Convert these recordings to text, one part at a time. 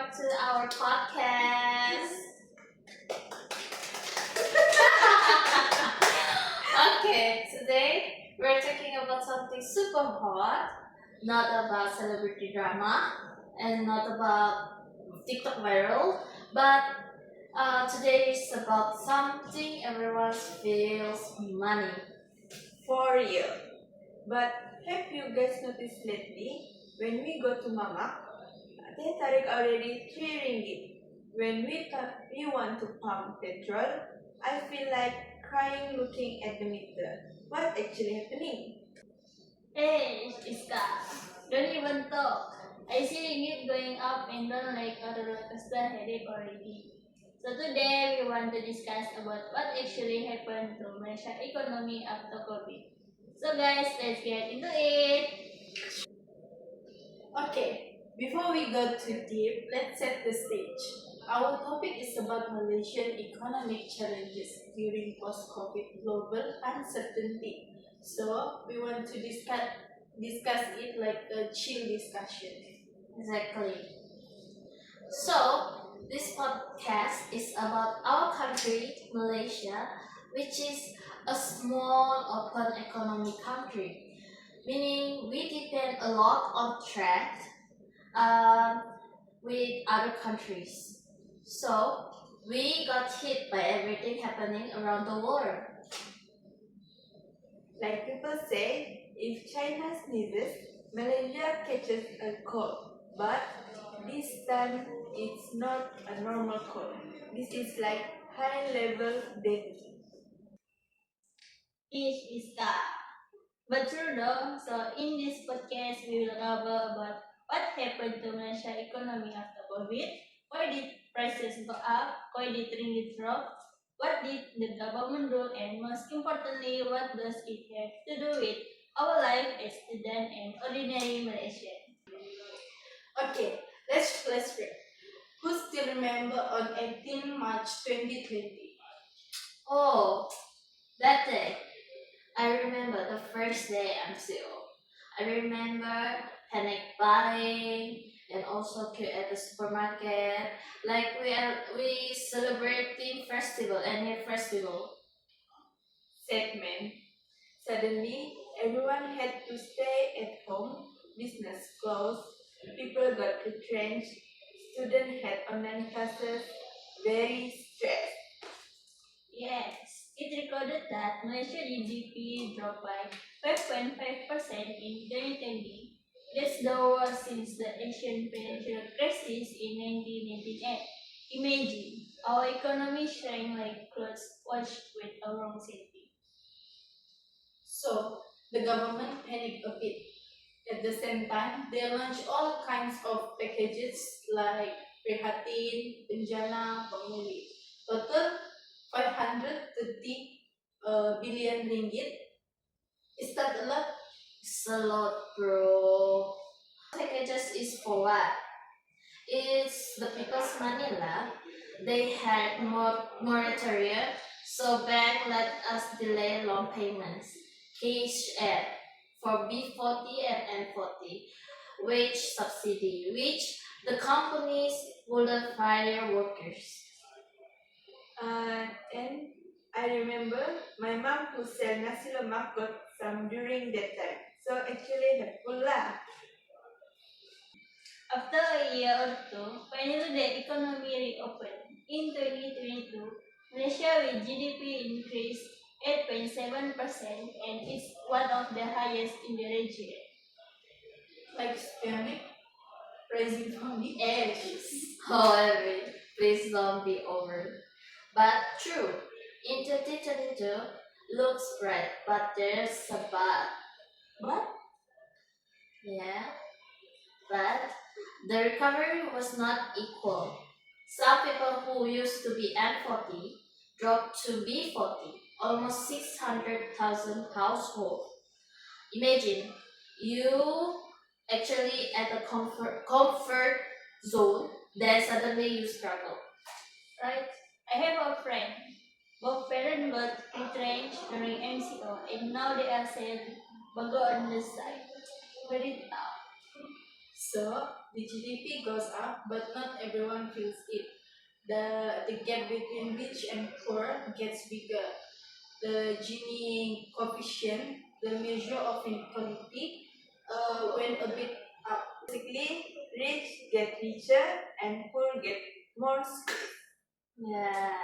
back to our podcast. Okay, today we're talking about something super hot, not about celebrity drama and not about TikTok viral, but today is about something everyone feels money. For real. But have you guys noticed lately, when we go to Mama, they tarik already 3 ringgit. When we want to pump petrol, I feel like crying looking at the meter. What actually happening? Hey, Iska, don't even talk. I see Ringgit going up and down like a roller coaster headache already. So today we want to discuss about what actually happened to Malaysia economy after COVID. So guys, let's get into it. Okay, before we go too deep, let's set the stage. Our topic is about Malaysian economic challenges during post-COVID global uncertainty. So we want to discuss it like a chill discussion. Exactly. So this podcast is about our country, Malaysia, which is a small open economy country, meaning we depend a lot on trade with other countries. So we got hit by everything happening around the world. Like people say, if China sneezes, Malaysia catches a cold. But this time, it's not a normal cold. This is like high level deadly. Each is that. But true though, so in this podcast we will cover about what happened to Malaysia economy after COVID, why did prices go up, why did ringgit drop, what did the government do, and most importantly, what does it have to do with our life as student and ordinary Malaysian. Okay, let's flashback. Who still remember on 18 March 2020? Oh, that day. I remember the first day MCO. I remember panic buying and also queue at the supermarket. Like we celebrating festival and year festival. Sad man. Suddenly, everyone had to stay at home, business closed, people got retrenched, students had online classes, very stressed. Yes, it recorded that Malaysia GDP dropped by 5.5% in 2020. That's the worst since the Asian financial crisis in 1998. Imagine, our economy shrank like clothes washed with a wrong setting. So the government panicked a bit. At the same time, they launched all kinds of packages like Prihatin, Bencana, Pemulih. Total 530 billion ringgit. Is that a lot? It's a lot, bro. Packages is for what? It's the people's money lah. They had more moratorium, so bank let us delay loan payments. Cash app for B40 and M40, wage subsidy, which the companies wouldn't fire workers. And I remember my mom who sell nasi lemak got some during that time. So actually helpful lah. After a year or two, finally the economy reopened. In 2022, Malaysia with GDP increased 8.7% and is one of the highest in the region. Like panic rising from the edge. However, please don't be over. But true, in 2022 looks bright, but there's Sabah. But Yeah, but the recovery was not equal. Some people who used to be M40 dropped to B40, almost 600,000 households. Imagine you actually at the comfort zone, then suddenly you struggle. Right? I have a friend. Both parents got retrenched during MCO and now they are saying bago on the side. Very tough. So the GDP goes up, but not everyone feels it. The gap between rich and poor gets bigger. The Gini coefficient, the measure of inequality, went a bit up. Basically, rich get richer and poor get more skills. Yeah.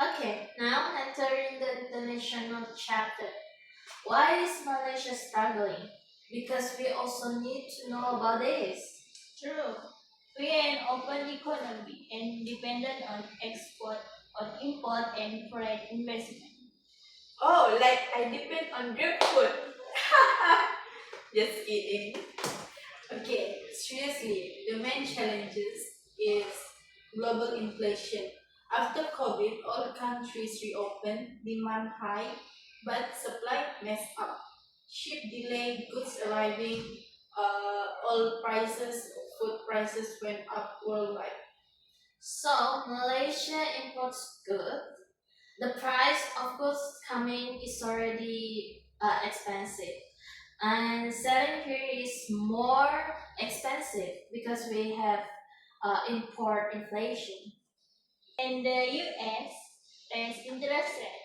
Okay, now entering the international chapter. Why is Malaysia struggling? Because we also need to know about this. True. We are an open economy and dependent on export, on import and foreign investment. Oh, like I depend on grapefruit. Just kidding. Okay, seriously, the main challenges is global inflation. After COVID, all countries reopened, demand high, but supply messed up. Ship delay, goods arriving, all prices, food prices went up worldwide. So, Malaysia imports goods. The price of goods coming is already expensive. And selling here is more expensive because we have import inflation. And the US raised interest rate.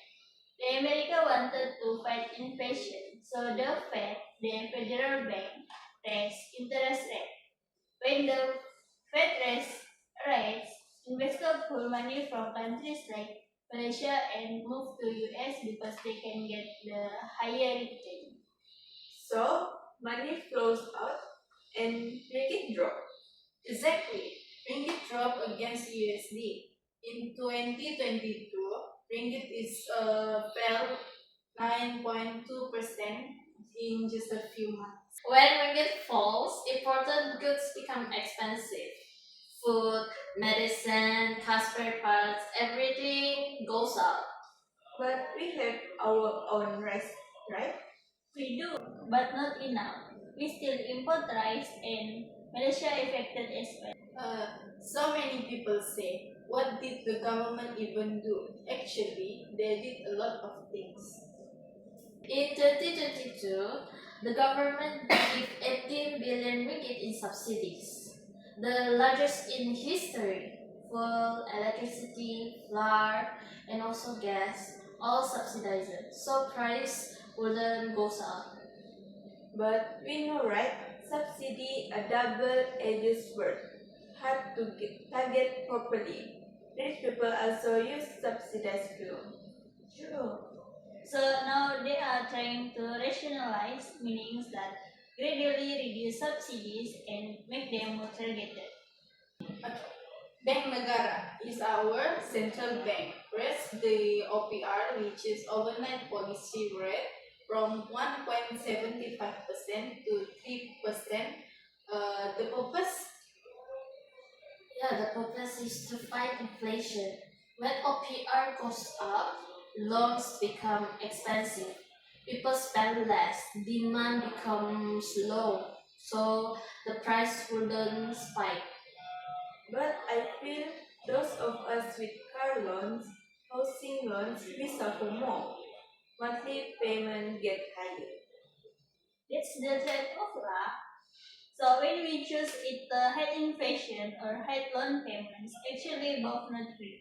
The America wanted to fight inflation, so the Fed, the Federal Bank, raised interest rate. When the Fed raised rates, investors pull money from countries like Malaysia and move to US because they can get the higher return. So money flows out and ringgit drop. Exactly. Ringgit dropped against USD. In 2022, ringgit fell 9.2% in just a few months. When ringgit falls, imported goods become expensive. Food, medicine, car spare parts, everything goes up. But we have our own rice, right? We do, but not enough. We still import rice and Malaysia affected as well. So many people say, what did the government even do? Actually, they did a lot of things. In 2022, the government gave 18 billion ringgit in subsidies, the largest in history. Fuel, electricity, flour, and also gas, all subsidized, so price wouldn't go up. But we know, right? Subsidy a double-edged sword. Hard to target properly. Rich people also use subsidized fuel. True. So now they are trying to rationalize, meaning that gradually reduce subsidies and make them more targeted. Bank Negara is our central bank. Raise the OPR, which is overnight policy rate, from 1.75% to 3%. The purpose? Yeah, the purpose is to fight inflation. When OPR goes up, loans become expensive. People spend less, demand becomes low, so the price wouldn't spike. But I feel those of us with car loans, housing loans, we suffer more. Monthly payment get higher. That's the trade-off, lah. So when we choose either high inflation or high loan payments, actually both not good.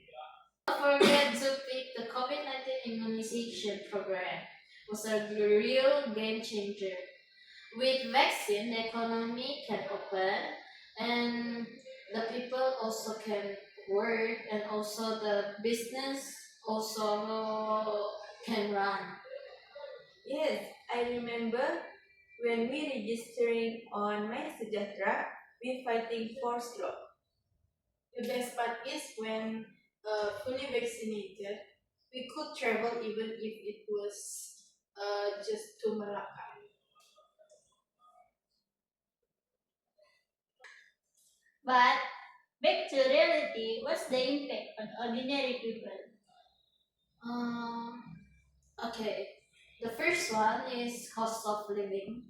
Don't forget to pick the COVID-19 immunization program. It was a real game changer. With vaccine, the economy can open and the people also can work and also the business also can run. Yes, I remember when we registering on My Sejahtera, we fighting for slot. The best part is when fully vaccinated, we could travel even if it was just to Malacca. But back to reality, what's the impact on ordinary people? Um, okay, the first one is cost of living,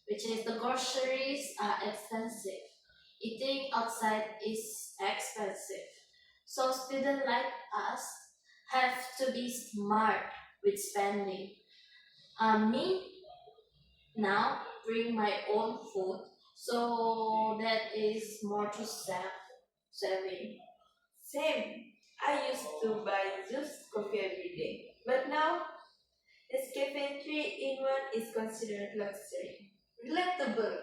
which is the groceries are expensive. Eating outside is expensive. So students like us have to be smart with spending. Me now bring my own food, So that is more to saving. Same. I used to buy just coffee every day, but now Nescafe 3-in-1 is considered luxury. Relatable.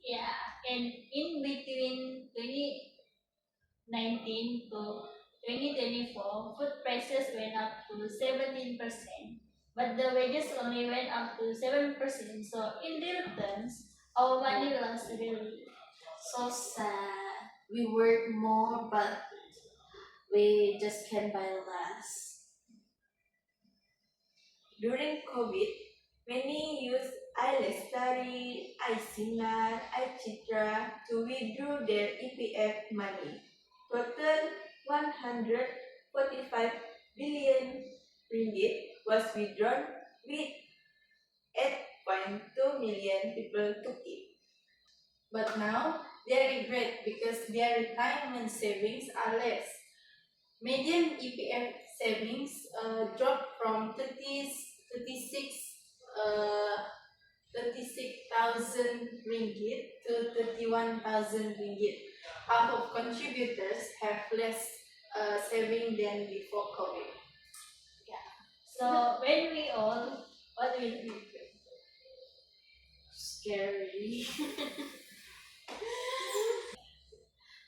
Yeah, and in between 2019 to 2024, food prices went up to 17%, but the wages only went up to 7%. So in real terms, our money lost really. So sad. We work more, but we just can't buy less. During COVID, many used iLestari, iSinar, iCitra to withdraw their EPF money. Total 145 billion ringgit was withdrawn with 8.2 million people took it. But now they regret because their retirement savings are less. Median EPF savings dropped from 36,000 ringgit to 31,000 ringgit. Half of contributors have less saving than before COVID. So when we all, what will we do? Scary.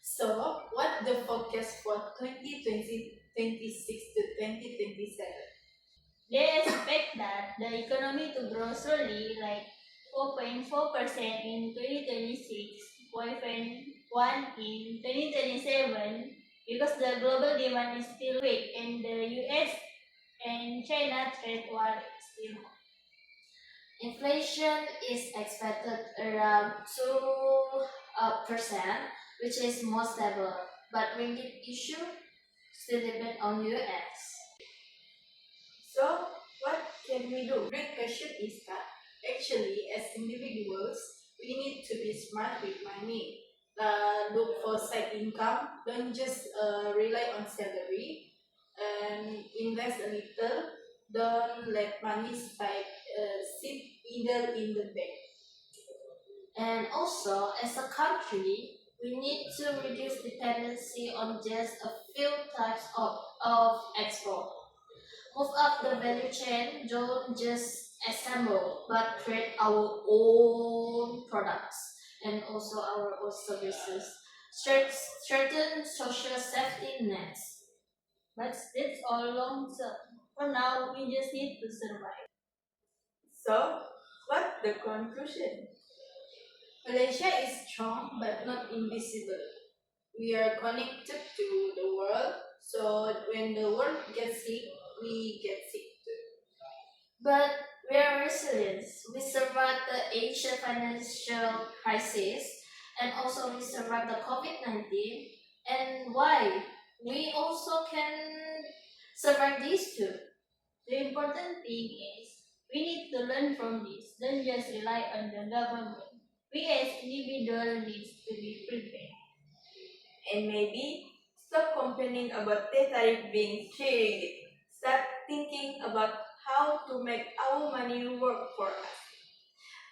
So, what the forecast for 2026 to 2027? They expect that the economy to grow slowly, like 4.4% in 2026, 4.1 in 2027, because the global demand is still weak and the US and China trade war is still hot. Inflation is expected around 2%, which is more stable, but ringgit issue still depend on US. So, what can we do? Great question, Iska. Actually, as individuals, we need to be smart with money. Look for side income. Don't just rely on salary. And invest a little. Don't let money sit idle in the bank. And also, as a country, we need to reduce dependency on just a few types of export. Move up the value chain, don't just assemble, but create our own products and also our own services. Certain social safety nets. But that's all long term. For now, we just need to survive. So, what's the conclusion? Malaysia is strong but not invisible. We are connected to the world, so when the world gets sick, we get sick too. But we are resilient. We survived the Asian financial crisis and also we survived the COVID-19. And why? We also can survive these too. The important thing is we need to learn from this, don't just rely on the government. We as individuals need to be prepared. And maybe stop complaining about teh tarik being 3 ringgit. Start thinking about how to make our money work for us.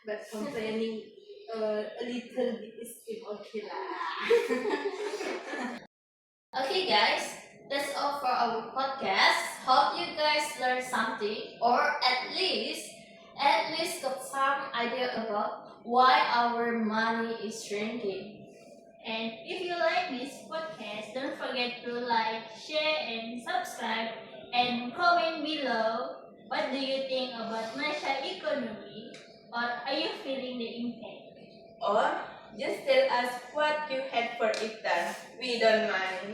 But complaining a little bit is still okay lah. Okay, guys, that's all for our podcast. Hope you guys learned something, or at least got some idea about why our money is shrinking. And if you like this podcast, don't forget to like, share, and subscribe, and comment below what do you think about Malaysia economy, or are you feeling the impact? Or just tell us what you had for iftar. We don't mind.